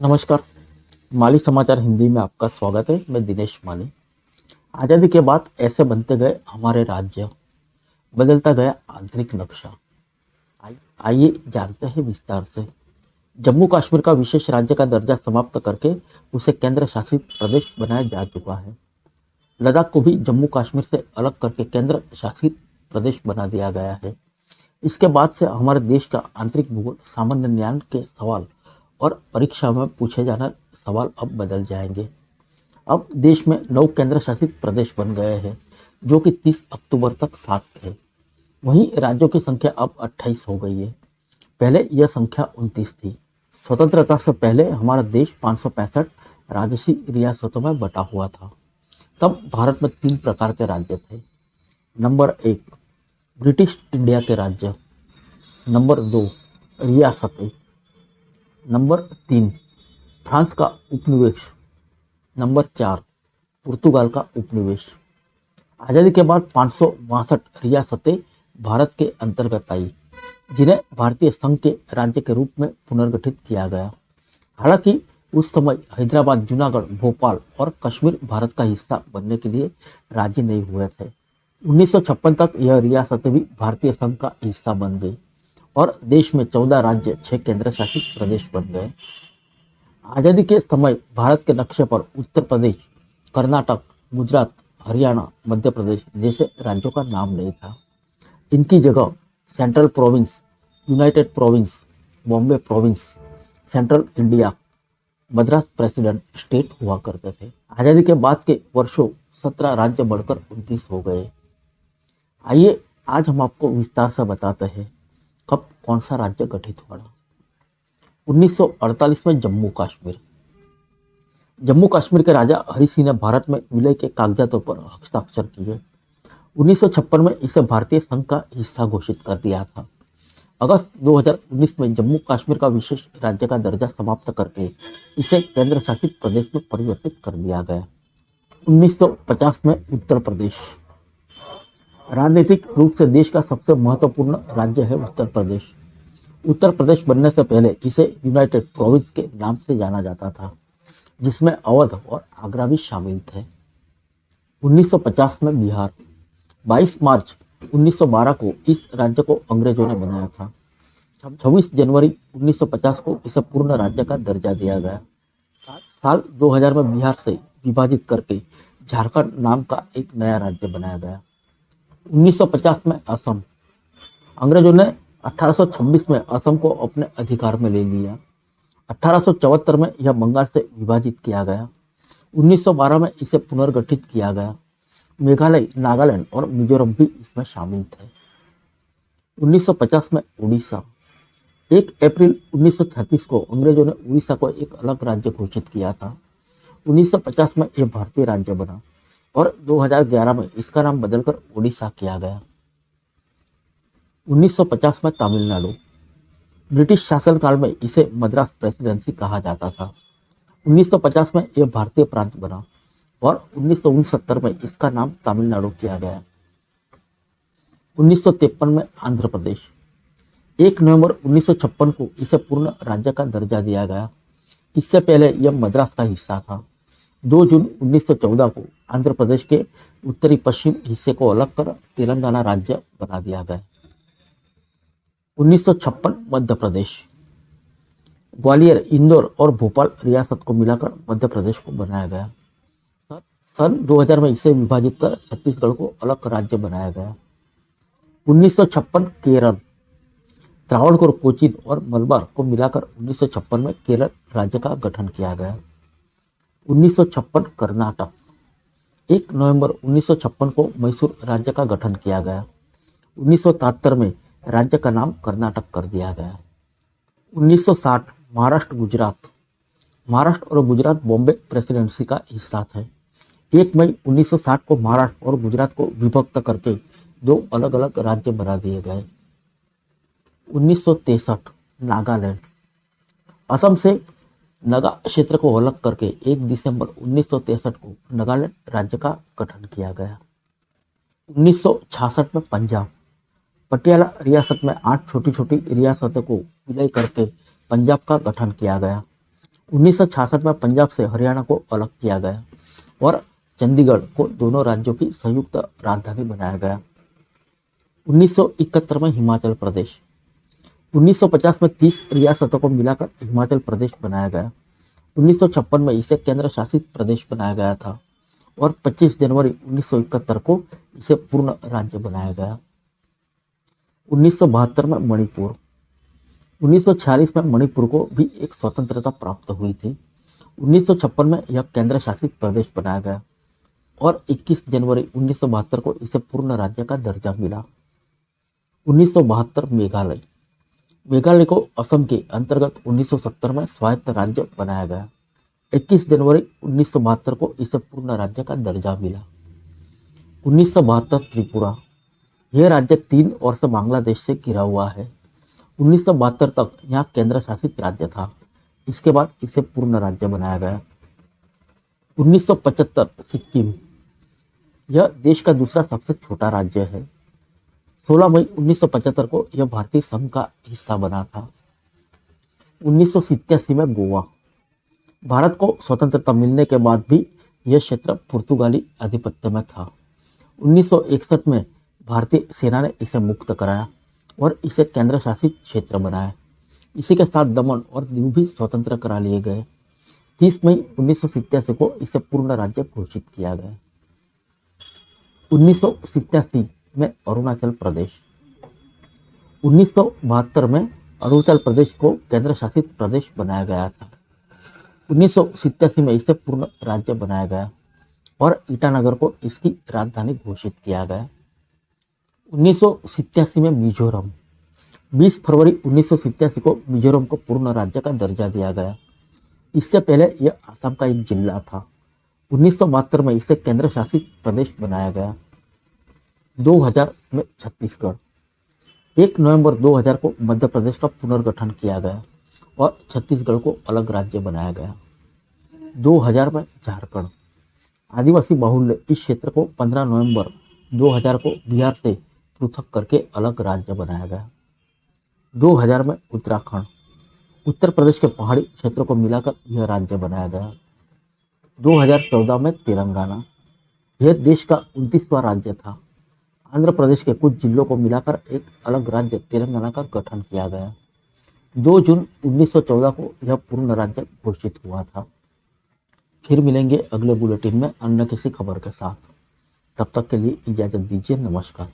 नमस्कार। माली समाचार हिंदी में आपका स्वागत है। मैं दिनेश माली। आज़ादी के बाद ऐसे बनते गए हमारे राज्य, बदलता गया आंतरिक नक्शा। आइए जानते हैं विस्तार से। जम्मू कश्मीर का विशेष राज्य का दर्जा समाप्त करके उसे केंद्र शासित प्रदेश बनाया जा चुका है। लद्दाख को भी जम्मू कश्मीर से अलग करके केंद्र शासित प्रदेश बना दिया गया है। इसके बाद से हमारे देश का आंतरिक भूगोल, सामान्य ज्ञान के सवाल और परीक्षा में पूछे जाने सवाल अब बदल जाएंगे। अब देश में 9 केंद्र शासित प्रदेश बन गए हैं, जो कि 30 अक्टूबर तक 7 थे। वहीं राज्यों की संख्या अब 28 हो गई है। पहले यह संख्या 29 थी। स्वतंत्रता से पहले हमारा देश 565 राजसी रियासतों में बटा हुआ था। तब भारत में 3 प्रकार के राज्य थे। नंबर 1, ब्रिटिश इंडिया के राज्य। नंबर 2, रियासतें। नंबर 3, फ्रांस का उपनिवेश। नंबर 4, पुर्तगाल का उपनिवेश। आज़ादी के बाद 562 रियासतें भारत के अंतर्गत आई, जिन्हें भारतीय संघ के राज्य के रूप में पुनर्गठित किया गया। हालांकि उस समय हैदराबाद, जूनागढ़, भोपाल और कश्मीर भारत का हिस्सा बनने के लिए राजी नहीं हुए थे। 1956 तक यह रियासतें भी भारतीय संघ का हिस्सा बन गई और देश में 14 राज्य, 6 केंद्र शासित प्रदेश बन गए। आज़ादी के समय भारत के नक्शे पर उत्तर प्रदेश, कर्नाटक, गुजरात, हरियाणा, मध्य प्रदेश जैसे राज्यों का नाम नहीं था। इनकी जगह central province, United province, Bombay province, central India, Madras president state हुआ करते थे। आज़ादी के बाद के वर्षों 17 राज्य बढ़कर 29 हो गए। आइए आज हम आपको विस्तार से बताते हैं कब कौन सा राज्य गठित हुआ। 1948 में जम्मू कश्मीर। जम्मू कश्मीर के राजा हरि सिंह ने भारत में विलय के कागजातों पर हस्ताक्षर किए। 1956 में इसे भारतीय संघ का हिस्सा घोषित कर दिया था। अगस्त 2019 में जम्मू कश्मीर का विशेष राज्य का दर्जा समाप्त करके इसे केंद्र शासित प्रदेश में परिवर्तित कर दिया गया। 1950 में उत्तर प्रदेश। राजनीतिक रूप से देश का सबसे महत्वपूर्ण राज्य है उत्तर प्रदेश। उत्तर प्रदेश बनने से पहले इसे यूनाइटेड प्रोविंस के नाम से जाना जाता था, जिसमें अवध और आगरा भी शामिल थे। 1950 में बिहार। 22 मार्च 1912 को इस राज्य को अंग्रेजों ने बनाया था। 26 जनवरी 1950 को इसे पूर्ण राज्य का दर्जा दिया गया। साल 2000 में बिहार से विभाजित करके झारखंड नाम का एक नया राज्य बनाया गया। 1950 में असम। अंग्रेजों ने 1826 में असम को अपने अधिकार में ले लिया। 1874 में यह बंगाल से विभाजित किया गया। 1912 में इसे पुनर्गठित किया गया। मेघालय, नागालैंड और मिजोरम भी इसमें शामिल थे। 1950 में उड़ीसा। 1 अप्रैल 1936 को अंग्रेजों ने उड़ीसा को एक अलग राज्य घोषित किया था। 1950 में यह भारतीय राज्य बना और 2011 में इसका नाम बदलकर ओडिशा किया गया। 1950 में तमिलनाडु। ब्रिटिश शासनकाल में इसे मद्रास प्रेसिडेंसी कहा जाता था। 1950 में यह भारतीय प्रांत बना और 1969 में इसका नाम तमिलनाडु किया गया। 1953 में आंध्र प्रदेश। 1 नवंबर 1956 को इसे पूर्ण राज्य का दर्जा दिया गया। इससे पहले यह मद्रास का हिस्सा था। 2 जून 1914 को आंध्र प्रदेश के उत्तरी पश्चिम हिस्से को अलग कर तेलंगाना राज्य बना दिया गया। 1956 मध्य प्रदेश। ग्वालियर, इंदौर और भोपाल रियासत को मिलाकर मध्य प्रदेश को बनाया गया। सन 2000 में इसे विभाजित कर छत्तीसगढ़ को अलग राज्य बनाया गया। 1956 केरल। त्रावणकोर, कोचीन और मलबार को मिलाकर 1956 में केरल राज्य का गठन किया गया। 1956 कर्नाटक। 1 नवंबर 1956 को मैसूर राज्य का गठन किया गया। 1973 में राज्य का नाम कर्नाटक कर दिया गया। 1960 महाराष्ट्र, गुजरात। महाराष्ट्र और गुजरात बॉम्बे प्रेसिडेंसी का हिस्सा थे। 1 मई 1960 को महाराष्ट्र और गुजरात को विभक्त करके 2 अलग अलग राज्य बना दिए गए। 1963 नागालैंड। असम से नगा क्षेत्र को अलग करके 1 दिसंबर 1963 को नागालैंड राज्य का गठन किया गया। 1966 में पंजाब। पटियाला रियासत में 8 छोटी छोटी रियासतों को विलय करके पंजाब का गठन किया गया। 1966 में पंजाब से हरियाणा को अलग किया गया और चंडीगढ़ को दोनों राज्यों की संयुक्त राजधानी बनाया गया। 1971 में हिमाचल प्रदेश। 1950 में 30 रियासतों को मिलाकर हिमाचल प्रदेश बनाया गया। 1956 में इसे केंद्र शासित प्रदेश बनाया गया था और 25 जनवरी 1971 को इसे पूर्ण राज्य बनाया गया। 1972 में मणिपुर। 1946 में मणिपुर को भी एक स्वतंत्रता प्राप्त हुई थी। 1956 में यह केंद्र शासित प्रदेश बनाया गया और 21 जनवरी 1972 को इसे पूर्ण राज्य का दर्जा मिला। 1972 मेघालय। मेघालय को असम के अंतर्गत 1970 में स्वायत्त राज्य बनाया गया। 21 जनवरी 1972 को इसे पूर्ण राज्य का दर्जा मिला। 1972 त्रिपुरा। यह राज्य 3 ओर से बांग्लादेश से घिरा हुआ है। 1972 तक यहाँ केंद्र शासित राज्य था। इसके बाद इसे पूर्ण राज्य बनाया गया। 1975 सिक्किम। यह देश का दूसरा सबसे छोटा राज्य है। 16 मई 1975 को यह भारतीय संघ का हिस्सा बना था। 1987 में गोवा। भारत को स्वतंत्रता मिलने के बाद भी यह क्षेत्र पुर्तगाली आधिपत्य में था। 1961 में भारतीय सेना ने इसे मुक्त कराया और इसे केंद्र शासित क्षेत्र बनाया। इसी के साथ दमन और दीव भी स्वतंत्र करा लिए गए। 30 मई 1987 को इसे पूर्ण राज्य घोषित किया गया। 1987 में अरुणाचल प्रदेश। 1972 में अरुणाचल प्रदेश को केंद्र शासित प्रदेश बनाया गया था। 1987 में इसे पूर्ण राज्य बनाया गया और ईटानगर को इसकी राजधानी घोषित किया गया। 1987 में मिजोरम। 20 फरवरी 1987 को मिजोरम को पूर्ण राज्य का दर्जा दिया गया। इससे पहले यह असम का एक जिला था। 1972 में इसे केंद्र शासित प्रदेश बनाया गया। 2000 में छत्तीसगढ़। 1 नवंबर 2000 को मध्य प्रदेश का पुनर्गठन किया गया और छत्तीसगढ़ को अलग राज्य बनाया गया। 2000 में झारखंड। आदिवासी बाहुल्य इस क्षेत्र को 15 नवंबर 2000 को बिहार से पृथक करके अलग राज्य बनाया गया। 2000 में उत्तराखंड। उत्तर प्रदेश के पहाड़ी क्षेत्रों को मिलाकर यह राज्य बनाया गया। 2014 में तेलंगाना। यह देश का 29वां राज्य था। आंध्र प्रदेश के कुछ जिलों को मिलाकर एक अलग राज्य तेलंगाना का गठन किया गया। 2 जून 1914 को यह पूर्ण राज्य घोषित हुआ था। फिर मिलेंगे अगले बुलेटिन में अन्य किसी खबर के साथ। तब तक के लिए इजाजत दीजिए। नमस्कार।